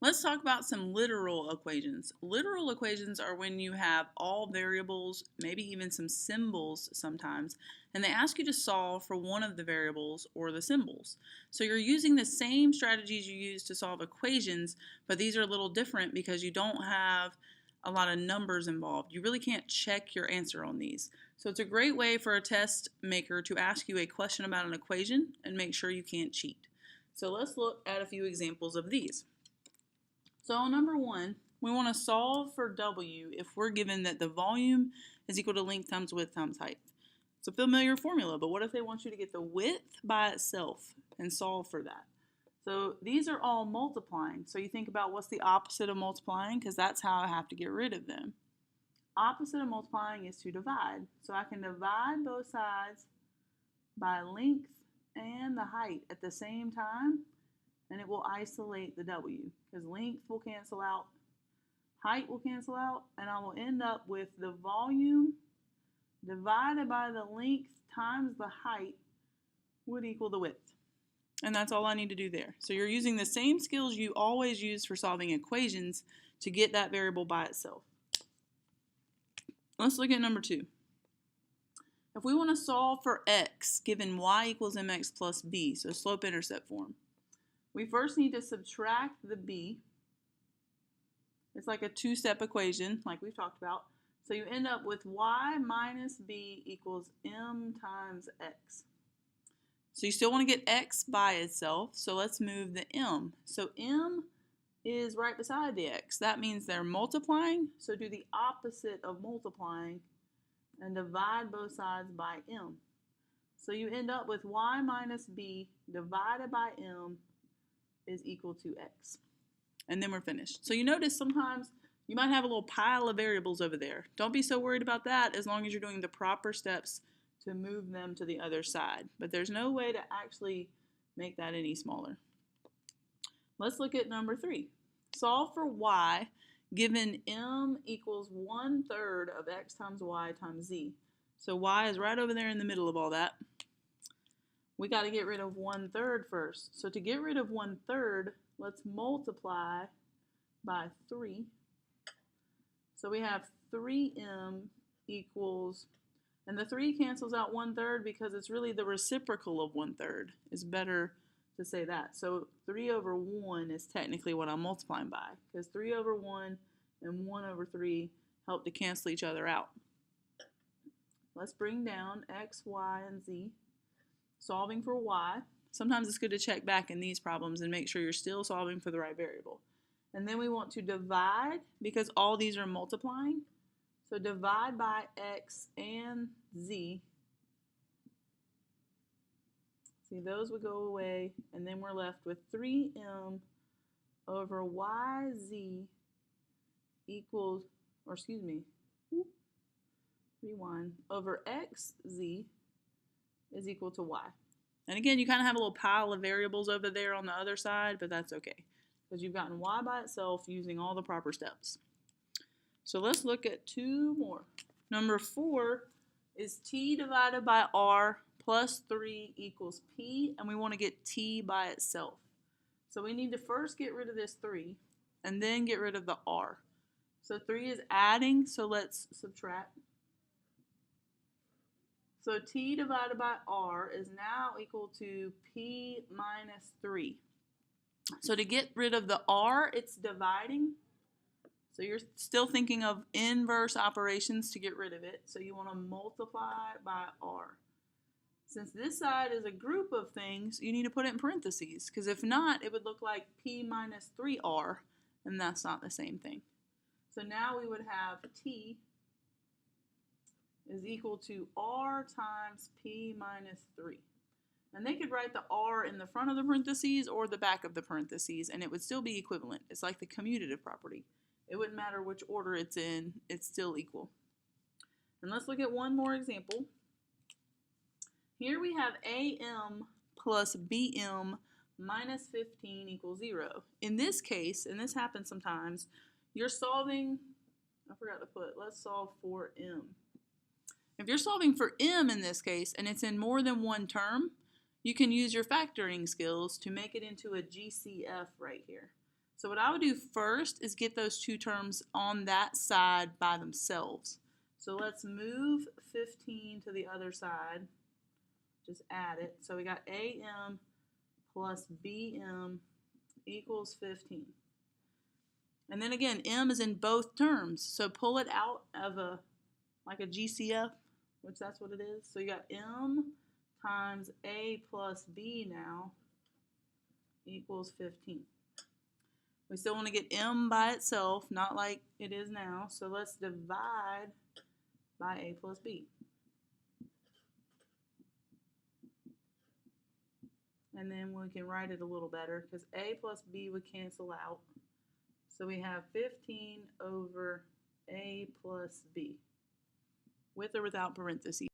Let's talk about some literal equations. Literal equations are when you have all variables, maybe even some symbols sometimes, and they ask you to solve for one of the variables or the symbols. So you're using the same strategies you use to solve equations, but these are a little different because you don't have a lot of numbers involved. You really can't check your answer on these. So it's a great way for a test maker to ask you a question about an equation and make sure you can't cheat. So let's look at a few examples of these. So number one, we want to solve for W if we're given that the volume is equal to length times width times height. It's a familiar formula, but what if they want you to get the width by itself and solve for that? So these are all multiplying. So you think about what's the opposite of multiplying, because that's how I have to get rid of them. Opposite of multiplying is to divide. So I can divide both sides by length and the height at the same time, and it will isolate the W, because length will cancel out, height will cancel out, and I will end up with the volume divided by the length times the height would equal the width. And that's all I need to do there. So you're using the same skills you always use for solving equations to get that variable by itself. Let's look at number two. If we want to solve for x given y equals mx plus b, so slope-intercept form, we first need to subtract the b. It's like a two-step equation, like we've talked about. So you end up with y minus b equals m times x. So you still want to get x by itself, so let's move the m. So m is right beside the x. That means they're multiplying, so do the opposite of multiplying and divide both sides by m. So you end up with y minus b divided by m is equal to x. And then we're finished. So you notice sometimes you might have a little pile of variables over there. Don't be so worried about that as long as you're doing the proper steps to move them to the other side. But there's no way to actually make that any smaller. Let's look at number three. Solve for y given m equals 1/3 of x times y times z. So y is right over there in the middle of all that. We got to get rid of 1/3 first. So to get rid of 1/3, let's multiply by 3. So we have 3m equals, and the 3 cancels out 1/3 because it's really the reciprocal of 1/3. It's better to say that. So 3 over 1 is technically what I'm multiplying by, because 3 over 1 and 1 over 3 help to cancel each other out. Let's bring down x, y, and z. Solving for y. Sometimes it's good to check back in these problems and make sure you're still solving for the right variable. And then we want to divide because all these are multiplying. So divide by x and z. See, those would go away, and then we're left with 3m over yz equals, or excuse me, rewind, over xz is equal to y. And again, you kind of have a little pile of variables over there on the other side, but that's okay, because you've gotten y by itself using all the proper steps. So let's look at two more. Number 4 is t divided by r plus 3 equals p, and we want to get t by itself. So we need to first get rid of this 3, and then get rid of the r. So 3 is adding, so let's subtract. So t divided by r is now equal to p minus 3. So to get rid of the r, it's dividing. So you're still thinking of inverse operations to get rid of it. So you want to multiply by r. Since this side is a group of things, you need to put it in parentheses, because if not, it would look like p minus 3r, and that's not the same thing. So now we would have t is equal to r times p minus 3. And they could write the r in the front of the parentheses or the back of the parentheses, and it would still be equivalent. It's like the commutative property. It wouldn't matter which order it's in, it's still equal. And let's look at one more example. Here we have am plus bm minus 15 equals 0. In this case, and this happens sometimes, you're solving, I forgot to put, let's solve for m. If you're solving for m in this case, and it's in more than one term, you can use your factoring skills to make it into a GCF right here. So what I would do first is get those two terms on that side by themselves. So let's move 15 to the other side. Just add it. So we got AM plus BM equals 15. And then again, M is in both terms. So pull it out of like a GCF, which that's what it is. So you got M times A plus B now equals 15. We still want to get M by itself, not like it is now. So let's divide by A plus B. And then we can write it a little better because A plus B would cancel out. So we have 15 over A plus B, with or without parentheses.